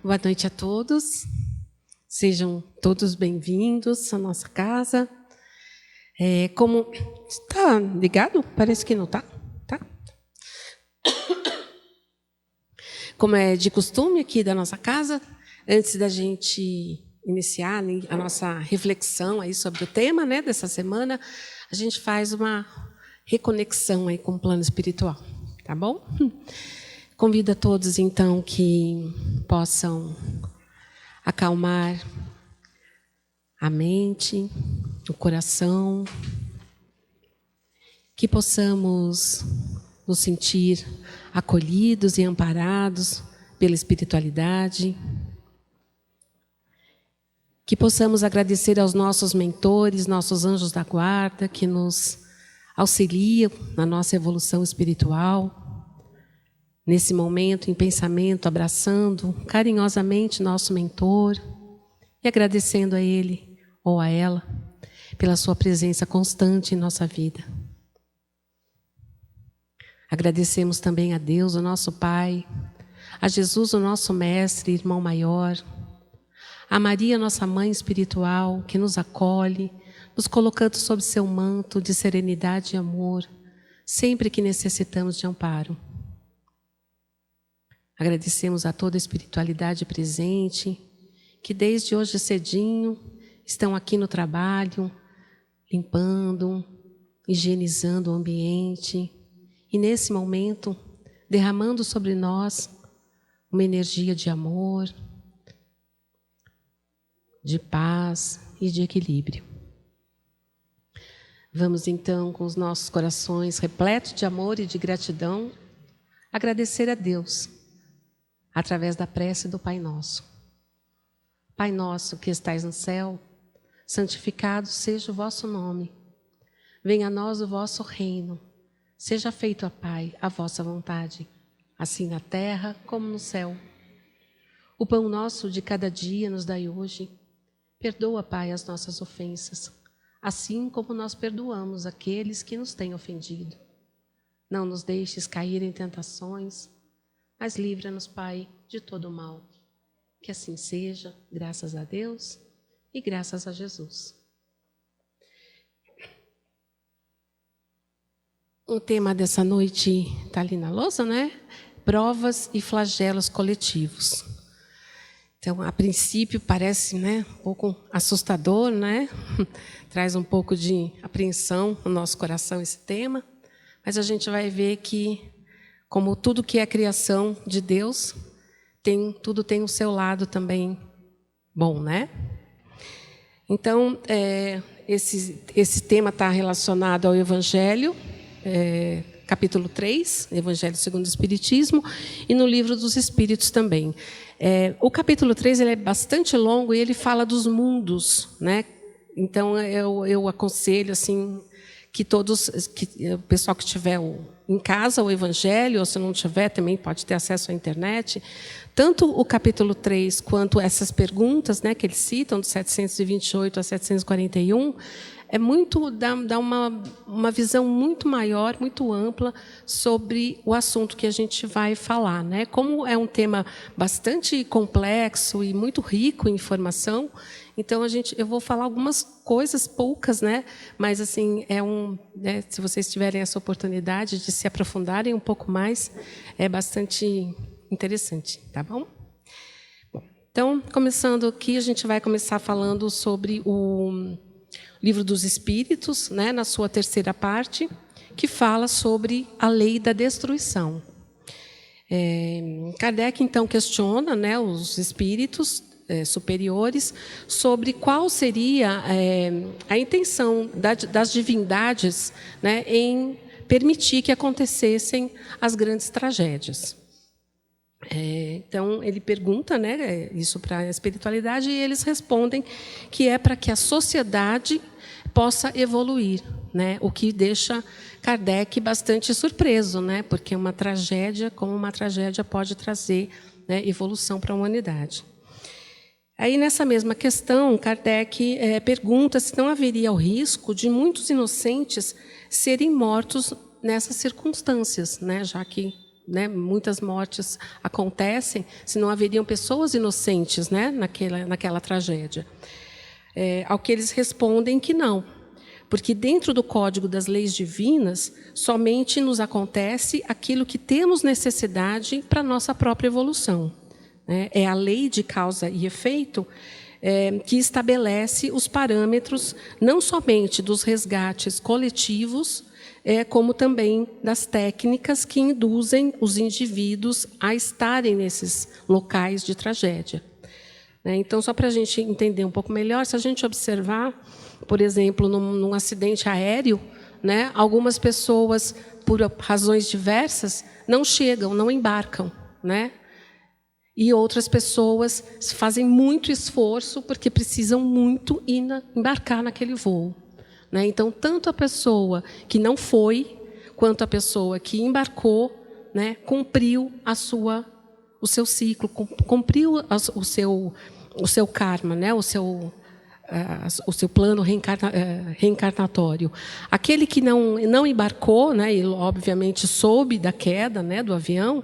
Boa noite a todos. Sejam todos bem-vindos à nossa casa. Como está ligado? Parece que não está. Tá? Como é de costume aqui da nossa casa, antes da gente iniciar a nossa reflexão aí sobre o tema, né, dessa semana, a gente faz uma reconexão aí com o plano espiritual, tá bom? Convido a todos, então, que possam acalmar a mente, o coração, que possamos nos sentir acolhidos e amparados pela espiritualidade, que possamos agradecer aos nossos mentores, nossos anjos da guarda, que nos auxiliam na nossa evolução espiritual. Nesse momento, em pensamento, abraçando carinhosamente nosso mentor e agradecendo a ele ou a ela pela sua presença constante em nossa vida. Agradecemos também a Deus, o nosso Pai, a Jesus, o nosso Mestre, irmão maior, a Maria, nossa Mãe espiritual, que nos acolhe, nos colocando sob seu manto de serenidade e amor, sempre que necessitamos de amparo. Agradecemos a toda a espiritualidade presente, que desde hoje cedinho estão aqui no trabalho, limpando, higienizando o ambiente e, nesse momento, derramando sobre nós uma energia de amor, de paz e de equilíbrio. Vamos, então, com os nossos corações repletos de amor e de gratidão, agradecer a Deus através da prece do Pai Nosso. Pai nosso que estais no céu, santificado seja o vosso nome. Venha a nós o vosso reino. Seja feito, ó Pai, a vossa vontade, assim na terra como no céu. O pão nosso de cada dia nos dai hoje. Perdoa, Pai, as nossas ofensas, assim como nós perdoamos aqueles que nos têm ofendido. Não nos deixes cair em tentações, mas livra-nos, Pai, de todo o mal. Que assim seja, graças a Deus e graças a Jesus. O tema dessa noite está ali na lousa, né? Provas e flagelos coletivos. Então, a princípio, parece, né, um pouco assustador, né? Traz um pouco de apreensão no nosso coração esse tema, mas a gente vai ver que, como tudo que é criação de Deus, tudo tem o seu lado também bom, né? Então, esse tema está relacionado ao Evangelho, capítulo 3, Evangelho segundo o Espiritismo, e no Livro dos Espíritos também. O capítulo 3 ele é bastante longo e ele fala dos mundos, né? Então, eu aconselho assim, que o pessoal que tiver em casa o Evangelho, ou se não tiver, também pode ter acesso à internet, tanto o capítulo 3 quanto essas perguntas, né, que eles citam, de 728 a 741, dá uma visão muito maior, muito ampla sobre o assunto que a gente vai falar, né? Como é um tema bastante complexo e muito rico em informação, então eu vou falar algumas coisas, poucas, né? Mas assim, né, se vocês tiverem essa oportunidade de se aprofundarem um pouco mais, é bastante interessante, tá bom? Então, começando aqui, a gente vai começar falando sobre o Livro dos Espíritos, né, na sua terceira parte, que fala sobre a lei da destruição. Kardec, então, questiona, né, os espíritos superiores sobre qual seria a intenção das divindades, né, em permitir que acontecessem as grandes tragédias. Então, ele pergunta, né, isso para a espiritualidade, e eles respondem que é para que a sociedade possa evoluir, né, o que deixa Kardec bastante surpreso, né, porque uma tragédia, como uma tragédia, pode trazer, né, evolução para a humanidade. Aí, nessa mesma questão, Kardec pergunta se não haveria o risco de muitos inocentes serem mortos nessas circunstâncias, né, já que né, muitas mortes acontecem se não haveriam pessoas inocentes, né, naquela tragédia. Ao que eles respondem que não, porque dentro do código das leis divinas, somente nos acontece aquilo que temos necessidade para a nossa própria evolução. É a lei de causa e efeito que estabelece os parâmetros não somente dos resgates coletivos, como também das técnicas que induzem os indivíduos a estarem nesses locais de tragédia. Então, só para a gente entender um pouco melhor, se a gente observar, por exemplo, num acidente aéreo, né, algumas pessoas, por razões diversas, não chegam, não embarcam, né? E outras pessoas fazem muito esforço porque precisam muito embarcar naquele voo. Né? Então, tanto a pessoa que não foi, quanto a pessoa que embarcou, né, cumpriu o seu ciclo, cumpriu o seu karma, né, o seu plano reencarnatório. Aquele que não embarcou, né, e obviamente soube da queda, né, do avião,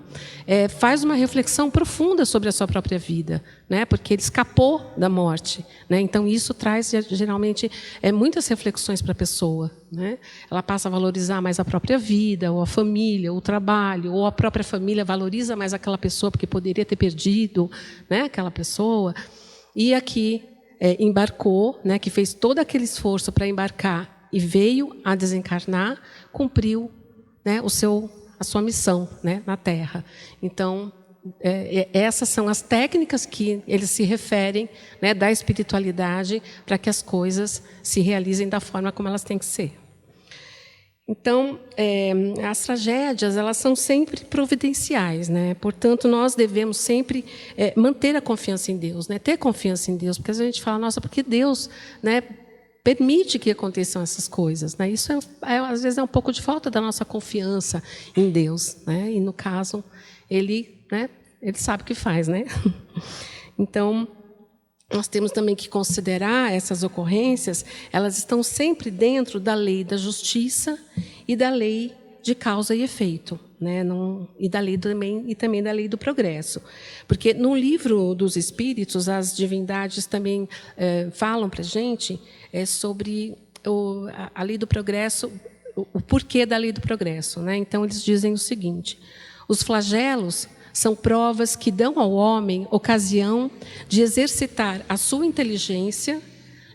faz uma reflexão profunda sobre a sua própria vida, né, porque ele escapou da morte. Né, então, isso traz, geralmente, muitas reflexões para a pessoa. Né? Ela passa a valorizar mais a própria vida, ou a família, ou o trabalho, ou a própria família valoriza mais aquela pessoa porque poderia ter perdido, né, aquela pessoa. E aqui embarcou, né, que fez todo aquele esforço para embarcar e veio a desencarnar, cumpriu, né, a sua missão, né, na Terra. Então, essas são as técnicas que eles se referem, né, da espiritualidade para que as coisas se realizem da forma como elas têm que ser. Então, as tragédias, elas são sempre providenciais, né? Portanto, nós devemos sempre manter a confiança em Deus, né? Ter confiança em Deus, porque a gente fala, nossa, porque Deus, né, permite que aconteçam essas coisas, né? Isso às vezes é um pouco de falta da nossa confiança em Deus, né? E no caso, ele sabe o que faz, né? Então, nós temos também que considerar essas ocorrências, elas estão sempre dentro da lei da justiça e da lei de causa e efeito, né? E também da lei do progresso. Porque no livro dos Espíritos, as divindades também falam para a gente sobre a lei do progresso, o porquê da lei do progresso. Né? Então, eles dizem o seguinte: os flagelos são provas que dão ao homem ocasião de exercitar a sua inteligência,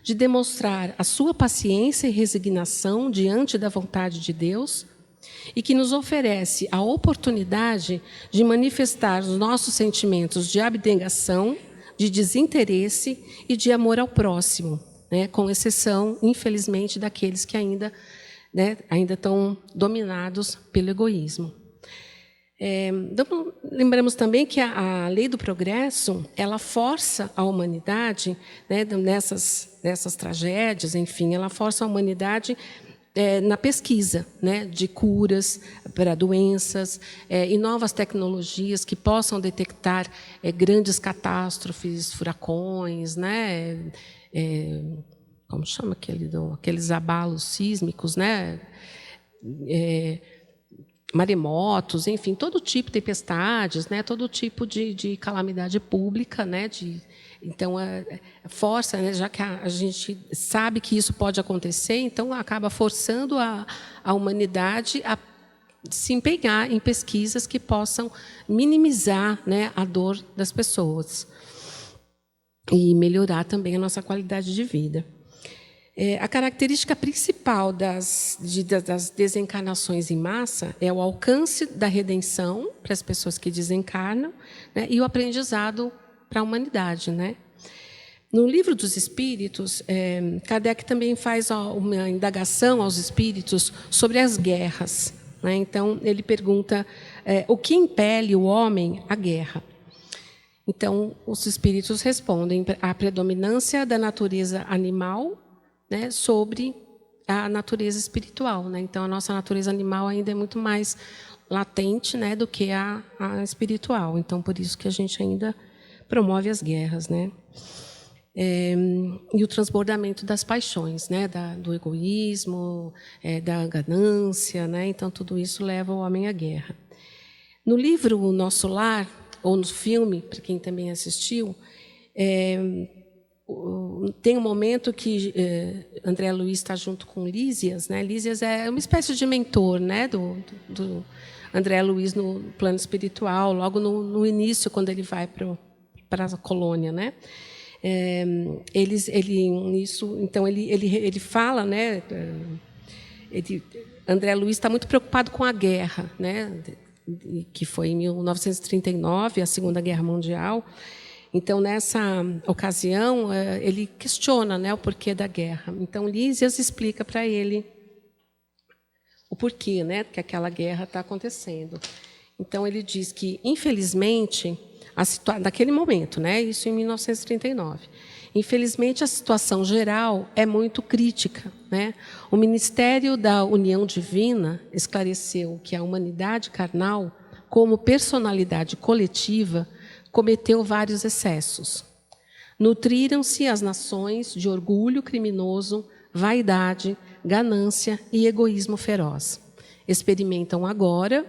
de demonstrar a sua paciência e resignação diante da vontade de Deus, e que nos oferece a oportunidade de manifestar os nossos sentimentos de abnegação, de desinteresse e de amor ao próximo, né? Com exceção, infelizmente, daqueles que ainda estão dominados pelo egoísmo. Lembramos também que a lei do progresso, ela força a humanidade, né, nessas tragédias, enfim, ela força a humanidade na pesquisa, né, de curas para doenças e novas tecnologias que possam detectar grandes catástrofes, furacões, né, como chama aqueles abalos sísmicos, né, maremotos, enfim, todo tipo de tempestades, né, todo tipo de calamidade pública, né, então força, né, já que a gente sabe que isso pode acontecer, então acaba forçando a humanidade a se empenhar em pesquisas que possam minimizar, né, a dor das pessoas e melhorar também a nossa qualidade de vida. A característica principal das desencarnações em massa é o alcance da redenção para as pessoas que desencarnam, né, e o aprendizado para a humanidade. Né? No Livro dos Espíritos, Kardec também faz uma indagação aos espíritos sobre as guerras. Né? Então, ele pergunta o que impele o homem à guerra. Então, os espíritos respondem a predominância da natureza animal, né, sobre a natureza espiritual. Né? Então, a nossa natureza animal ainda é muito mais latente, né, do que a espiritual. Então, por isso que a gente ainda promove as guerras. Né? E o transbordamento das paixões, né, do egoísmo, da ganância. Né? Então, tudo isso leva o homem à guerra. No livro O Nosso Lar, ou no filme, para quem também assistiu, tem um momento que André Luiz está junto com Lísias, né? Lísias é uma espécie de mentor, né, do André Luiz no plano espiritual, logo no início, quando ele vai para a colônia, né? Então ele fala, né? André Luiz está muito preocupado com a guerra, né? Que foi em 1939, a Segunda Guerra Mundial. Então, nessa ocasião, ele questiona, né, o porquê da guerra. Então, Lísias explica para ele o porquê, né, que aquela guerra está acontecendo. Então, ele diz que, infelizmente, naquele momento, né, isso em 1939, infelizmente, a situação geral é muito crítica, né? O Ministério da União Divina esclareceu que a humanidade carnal, como personalidade coletiva, cometeu vários excessos. Nutriram-se as nações de orgulho criminoso, vaidade, ganância e egoísmo feroz. Experimentam agora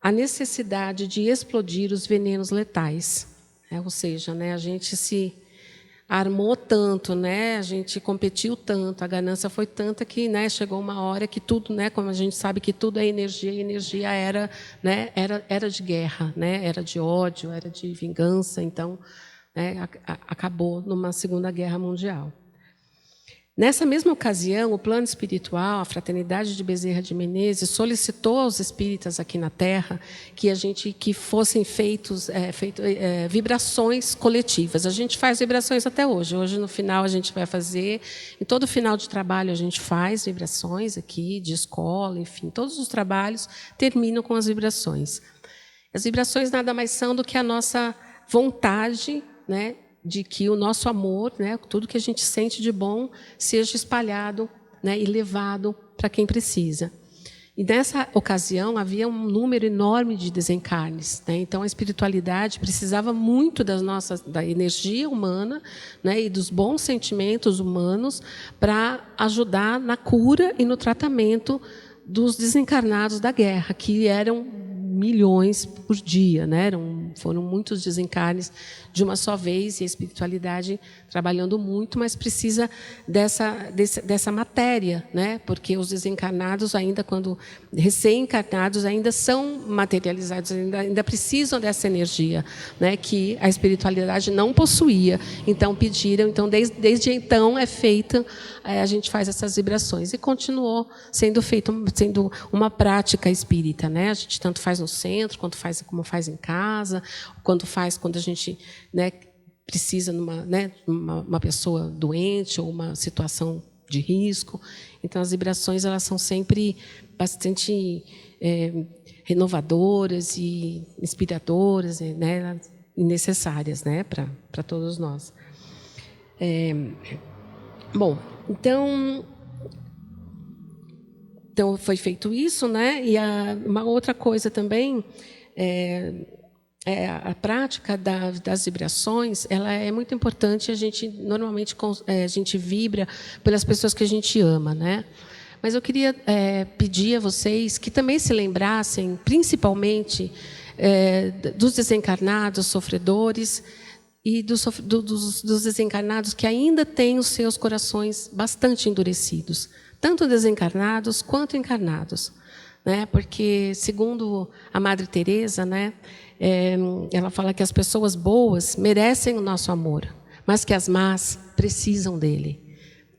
a necessidade de explodir os venenos letais. Ou seja, né, a gente se armou tanto, né, a gente competiu tanto, a ganância foi tanta que, né, chegou uma hora que tudo, né, como a gente sabe que tudo é energia, e energia era, né, era de guerra, né, era de ódio, era de vingança. Então, né, acabou numa Segunda Guerra Mundial. Nessa mesma ocasião, o plano espiritual, a Fraternidade de Bezerra de Menezes, solicitou aos espíritas aqui na Terra que fossem feitas vibrações coletivas. A gente faz vibrações até hoje. Hoje, no final, a gente vai fazer. Em todo final de trabalho, a gente faz vibrações aqui, de escola, enfim. Todos os trabalhos terminam com as vibrações. As vibrações nada mais são do que a nossa vontade, né, de que o nosso amor, né, tudo que a gente sente de bom, seja espalhado, né, e levado para quem precisa. E nessa ocasião havia um número enorme de desencarnes, né? Então a espiritualidade precisava muito da energia humana, né, e dos bons sentimentos humanos para ajudar na cura e no tratamento dos desencarnados da guerra, que eram milhões por dia, né? Foram muitos desencarnes de uma só vez, e a espiritualidade trabalhando muito, mas precisa dessa matéria, né? Porque os desencarnados, ainda quando recém-encarnados, ainda são materializados, ainda precisam dessa energia, né? Que a espiritualidade não possuía. Então pediram, então desde então a gente faz essas vibrações, e continuou sendo uma prática espírita, né? A gente tanto faz no centro, quanto faz como faz em casa, quando a gente, né, precisa uma pessoa doente ou uma situação de risco. Então as vibrações, elas são sempre bastante renovadoras e inspiradoras, né, e necessárias, né, para todos nós. Bom, então foi feito isso, né? E uma outra coisa também a prática das vibrações, ela é muito importante. Normalmente a gente vibra pelas pessoas que a gente ama, né? Mas eu queria pedir a vocês que também se lembrassem, principalmente, dos desencarnados, sofredores, e dos desencarnados que ainda têm os seus corações bastante endurecidos, tanto desencarnados quanto encarnados, né? Porque, segundo a Madre Teresa, né, ela fala que as pessoas boas merecem o nosso amor, mas que as más precisam dele.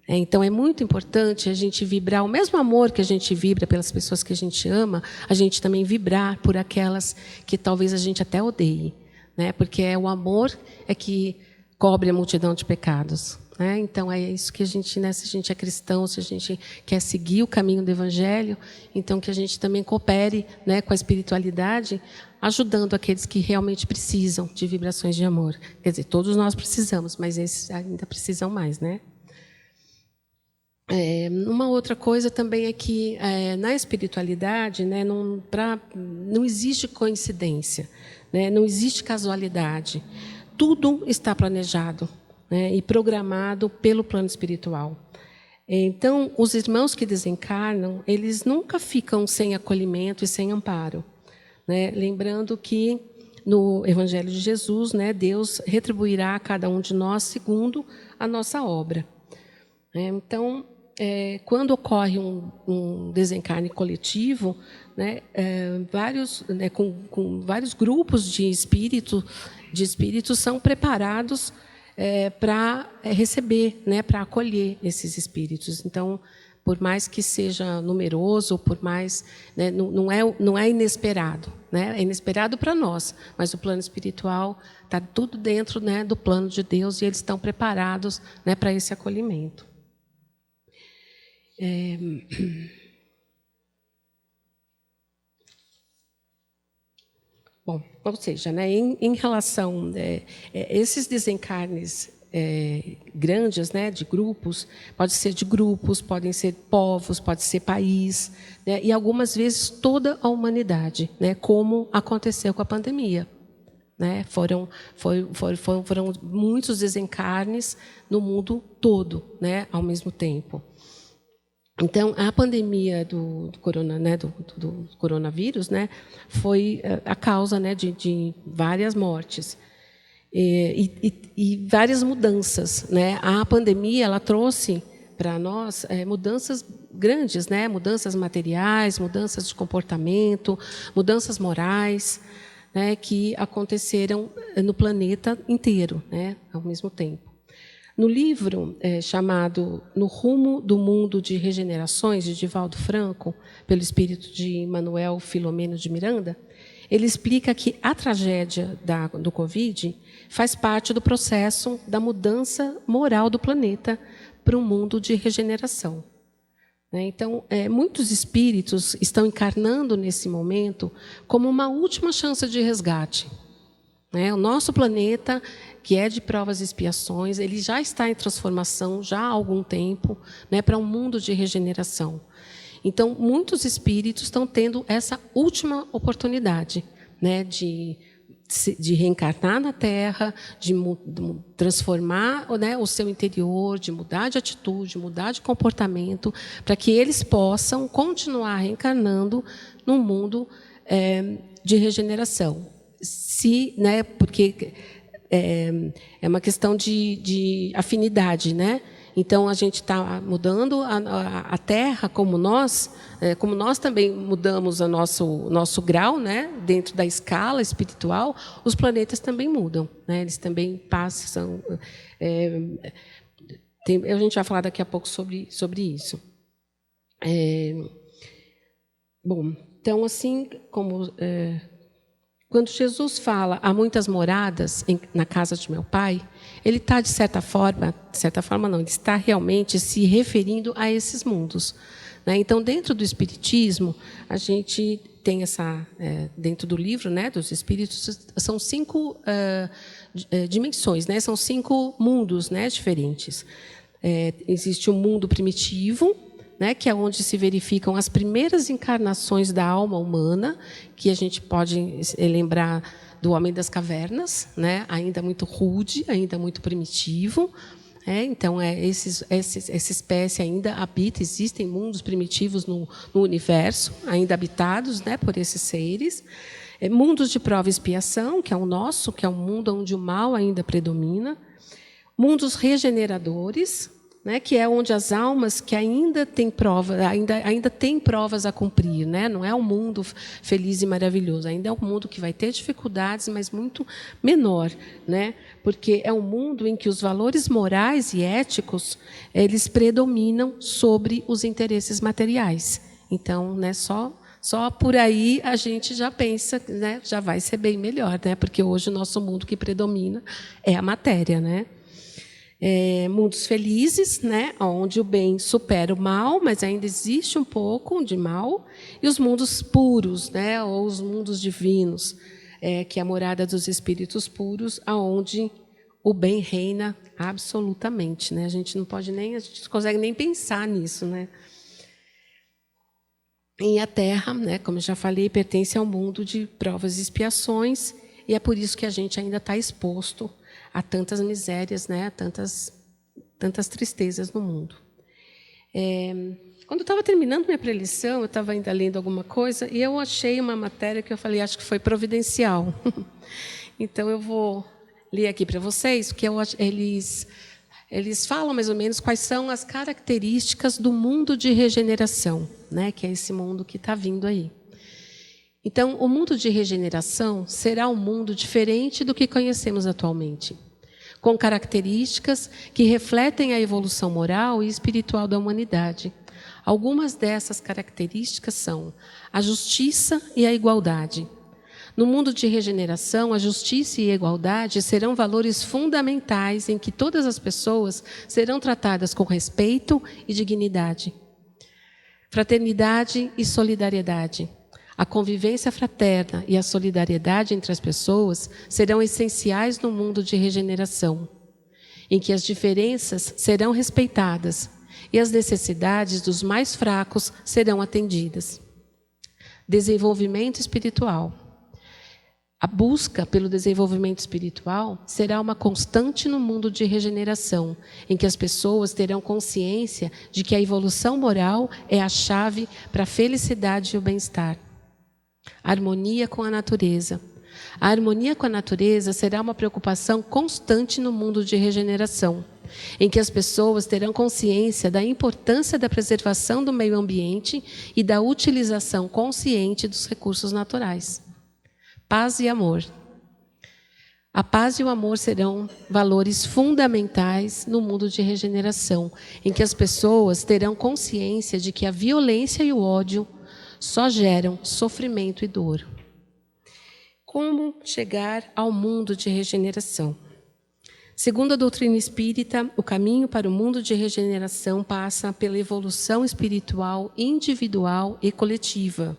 Então, é muito importante a gente vibrar o mesmo amor que a gente vibra pelas pessoas que a gente ama, a gente também vibrar por aquelas que talvez a gente até odeie, né? Porque o amor que cobre a multidão de pecados, né? Então, é isso que a gente, né, se a gente é cristão, se a gente quer seguir o caminho do Evangelho, então que a gente também coopere, né, com a espiritualidade, ajudando aqueles que realmente precisam de vibrações de amor. Quer dizer, todos nós precisamos, mas esses ainda precisam mais, né? Uma outra coisa também é que na espiritualidade, né, não existe coincidência, né, não existe casualidade. Tudo está planejado, né, e programado pelo plano espiritual. Então, os irmãos que desencarnam, eles nunca ficam sem acolhimento e sem amparo, né? Lembrando que no Evangelho de Jesus, né, Deus retribuirá a cada um de nós segundo a nossa obra. Então, quando ocorre um desencarne coletivo, né, com vários grupos de espíritos são preparados para receber, né, para acolher esses espíritos. Então, por mais que seja numeroso, por mais, né, não é inesperado, né? É inesperado para nós, mas o plano espiritual está tudo dentro, né, do plano de Deus, e eles estão preparados, né, para esse acolhimento. Bom, ou seja, né, em relação esses desencarnes grandes, né, de grupos, pode ser de grupos, podem ser povos, pode ser país, né, e algumas vezes toda a humanidade, né, como aconteceu com a pandemia, né? Foram muitos desencarnes no mundo todo, né, ao mesmo tempo. Então, a pandemia do coronavírus, né, foi a causa, né, de várias mortes e várias mudanças, né? A pandemia ela trouxe para nós mudanças grandes, né? Mudanças materiais, mudanças de comportamento, mudanças morais, né, que aconteceram no planeta inteiro, né, ao mesmo tempo. No livro chamado No Rumo do Mundo de Regenerações, de Divaldo Franco, pelo espírito de Manuel Filomeno de Miranda, ele explica que a tragédia do Covid faz parte do processo da mudança moral do planeta para um mundo de regeneração. Então, muitos espíritos estão encarnando nesse momento como uma última chance de resgate. O nosso planeta, que é de provas e expiações, ele já está em transformação já há algum tempo, né, para um mundo de regeneração. Então, muitos espíritos estão tendo essa última oportunidade, né, de reencarnar na Terra, de transformar, né, o seu interior, de mudar de atitude, mudar de comportamento, para que eles possam continuar reencarnando num mundo de regeneração. Né, porque é uma questão de afinidade, né? Então, a gente está mudando a Terra, como nós também mudamos o nosso grau, né, dentro da escala espiritual, os planetas também mudam, né? Eles também passam. A gente vai falar daqui a pouco sobre isso. Bom, então, assim como quando Jesus fala há muitas moradas na casa de meu Pai, ele está, de certa forma não, ele está realmente se referindo a esses mundos, né? Então, dentro do Espiritismo, a gente tem dentro do livro, né, dos Espíritos, são 5 dimensões, né? São 5 mundos, né, diferentes. Existe o mundo primitivo, né, que é onde se verificam as primeiras encarnações da alma humana, que a gente pode lembrar do homem das cavernas, né, ainda muito rude, ainda muito primitivo. Então, essa espécie ainda habita, existem mundos primitivos no universo, ainda habitados, né, por esses seres. Mundos de prova e expiação, que é o nosso, que é um mundo onde o mal ainda predomina. Mundos regeneradores, né, que é onde as almas que ainda têm provas a cumprir, né? Não é um mundo feliz e maravilhoso, ainda é um mundo que vai ter dificuldades, mas muito menor, né? Porque é um mundo em que os valores morais e éticos eles predominam sobre os interesses materiais. Então, né, só por aí a gente já pensa, né, já vai ser bem melhor, né? Porque hoje o nosso mundo que predomina é a matéria, né? Mundos felizes, né, onde o bem supera o mal, mas ainda existe um pouco de mal, e os mundos puros, né, ou os mundos divinos, que é a morada dos espíritos puros, aonde o bem reina absolutamente, né? A gente não consegue nem pensar nisso, né? E a Terra, né, como eu já falei, pertence ao mundo de provas e expiações, e é por isso que a gente ainda está exposto a tantas misérias, né, a tantas tristezas no mundo. Quando eu estava terminando minha pré-lição, eu estava ainda lendo alguma coisa e eu achei uma matéria que eu falei, acho que foi providencial. Então, eu vou ler aqui para vocês, porque eles falam mais ou menos quais são as características do mundo de regeneração, né? Que é esse mundo que está vindo aí. Então, o mundo de regeneração será um mundo diferente do que conhecemos atualmente, com características que refletem a evolução moral e espiritual da humanidade. Algumas dessas características são a justiça e a igualdade. No mundo de regeneração, a justiça e a igualdade serão valores fundamentais em que todas as pessoas serão tratadas com respeito e dignidade. Fraternidade e solidariedade. A convivência fraterna e a solidariedade entre as pessoas serão essenciais no mundo de regeneração, em que as diferenças serão respeitadas e as necessidades dos mais fracos serão atendidas. Desenvolvimento espiritual. A busca pelo desenvolvimento espiritual será uma constante no mundo de regeneração, em que as pessoas terão consciência de que a evolução moral é a chave para a felicidade e o bem-estar. Harmonia com a natureza. A harmonia com a natureza será uma preocupação constante no mundo de regeneração, em que as pessoas terão consciência da importância da preservação do meio ambiente e da utilização consciente dos recursos naturais. Paz e amor. A paz e o amor serão valores fundamentais no mundo de regeneração, em que as pessoas terão consciência de que a violência e o ódio só geram sofrimento e dor. Como chegar ao mundo de regeneração? Segundo a doutrina espírita, o caminho para o mundo de regeneração passa pela evolução espiritual individual e coletiva.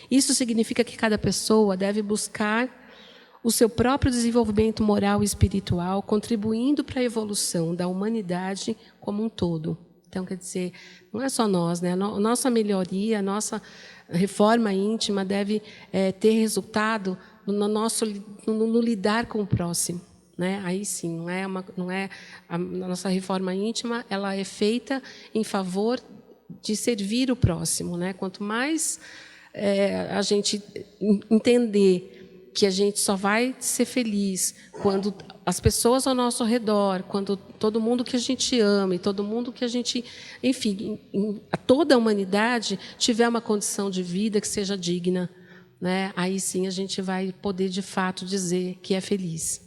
Isso significa que cada pessoa deve buscar o seu próprio desenvolvimento moral e espiritual, contribuindo para a evolução da humanidade como um todo. Então, quer dizer, não é só nós, né? A nossa melhoria, a nossa reforma íntima deve ter resultado no lidar com o próximo. Né? Aí sim, não é a nossa reforma íntima, ela é feita em favor de servir o próximo. Né? Quanto mais a gente entender que a gente só vai ser feliz quando as pessoas ao nosso redor, quando todo mundo que a gente ama e todo mundo que a gente, enfim, toda a humanidade tiver uma condição de vida que seja digna, né? Aí sim a gente vai poder de fato dizer que é feliz.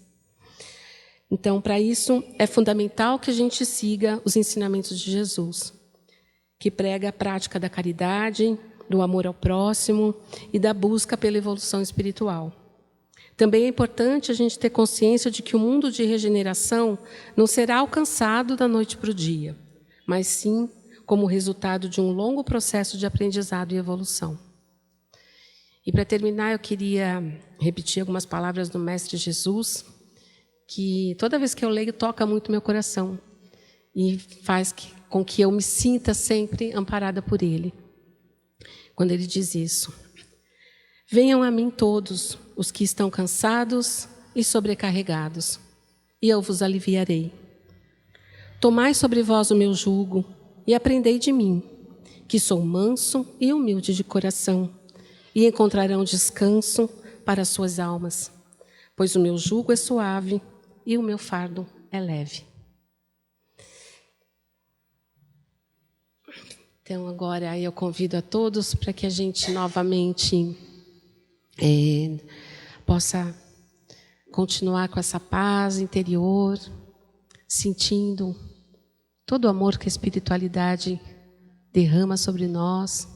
Então, para isso é fundamental que a gente siga os ensinamentos de Jesus, que prega a prática da caridade, do amor ao próximo e da busca pela evolução espiritual. Também é importante a gente ter consciência de que o mundo de regeneração não será alcançado da noite para o dia, mas sim como resultado de um longo processo de aprendizado e evolução. E para terminar, eu queria repetir algumas palavras do Mestre Jesus, que toda vez que eu leio toca muito meu coração e faz com que eu me sinta sempre amparada por Ele. Quando Ele diz isso: venham a mim todos os que estão cansados e sobrecarregados, e eu vos aliviarei. Tomai sobre vós o meu jugo e aprendei de mim, que sou manso e humilde de coração, e encontrarão descanso para as suas almas, pois o meu jugo é suave e o meu fardo é leve. Então, agora eu convido a todos para que a gente novamente possa continuar com essa paz interior, sentindo todo o amor que a espiritualidade derrama sobre nós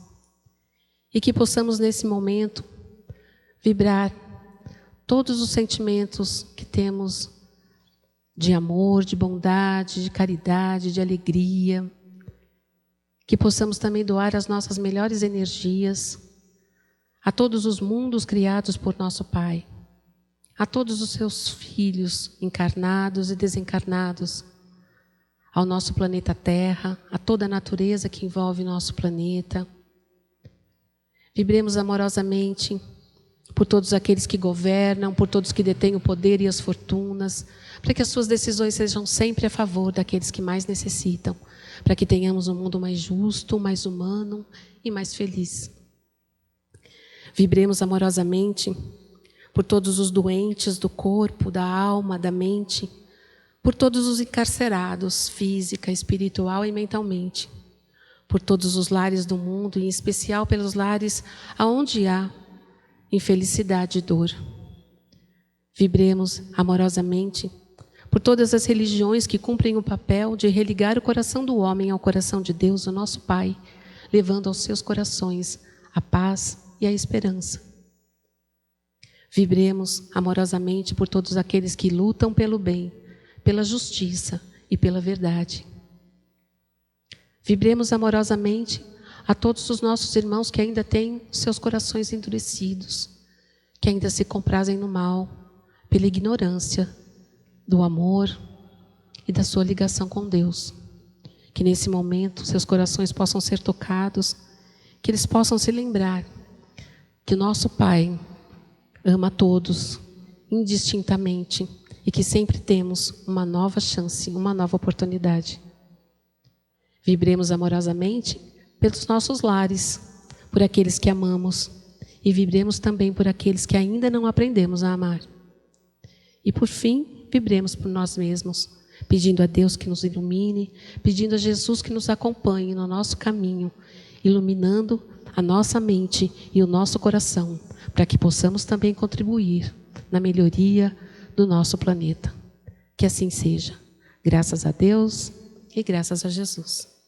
e que possamos, nesse momento, vibrar todos os sentimentos que temos de amor, de bondade, de caridade, de alegria, que possamos também doar as nossas melhores energias a todos os mundos criados por nosso Pai, a todos os seus filhos encarnados e desencarnados, ao nosso planeta Terra, a toda a natureza que envolve nosso planeta. Vibremos amorosamente por todos aqueles que governam, por todos que detêm o poder e as fortunas, para que as suas decisões sejam sempre a favor daqueles que mais necessitam, para que tenhamos um mundo mais justo, mais humano e mais feliz. Vibremos amorosamente por todos os doentes do corpo, da alma, da mente, por todos os encarcerados, física, espiritual e mentalmente, por todos os lares do mundo, e em especial pelos lares aonde há infelicidade e dor. Vibremos amorosamente por todas as religiões que cumprem o papel de religar o coração do homem ao coração de Deus, o nosso Pai, levando aos seus corações a paz e a esperança. Vibremos amorosamente por todos aqueles que lutam pelo bem, pela justiça e pela verdade. Vibremos amorosamente a todos os nossos irmãos que ainda têm seus corações endurecidos, que ainda se comprazem no mal, pela ignorância do amor e da sua ligação com Deus. Que nesse momento seus corações possam ser tocados, que eles possam se lembrar que o nosso Pai ama a todos, indistintamente, e que sempre temos uma nova chance, uma nova oportunidade. Vibremos amorosamente pelos nossos lares, por aqueles que amamos, e vibremos também por aqueles que ainda não aprendemos a amar. E por fim, vibremos por nós mesmos, pedindo a Deus que nos ilumine, pedindo a Jesus que nos acompanhe no nosso caminho, iluminando a nossa mente e o nosso coração, para que possamos também contribuir na melhoria do nosso planeta. Que assim seja. Graças a Deus e graças a Jesus.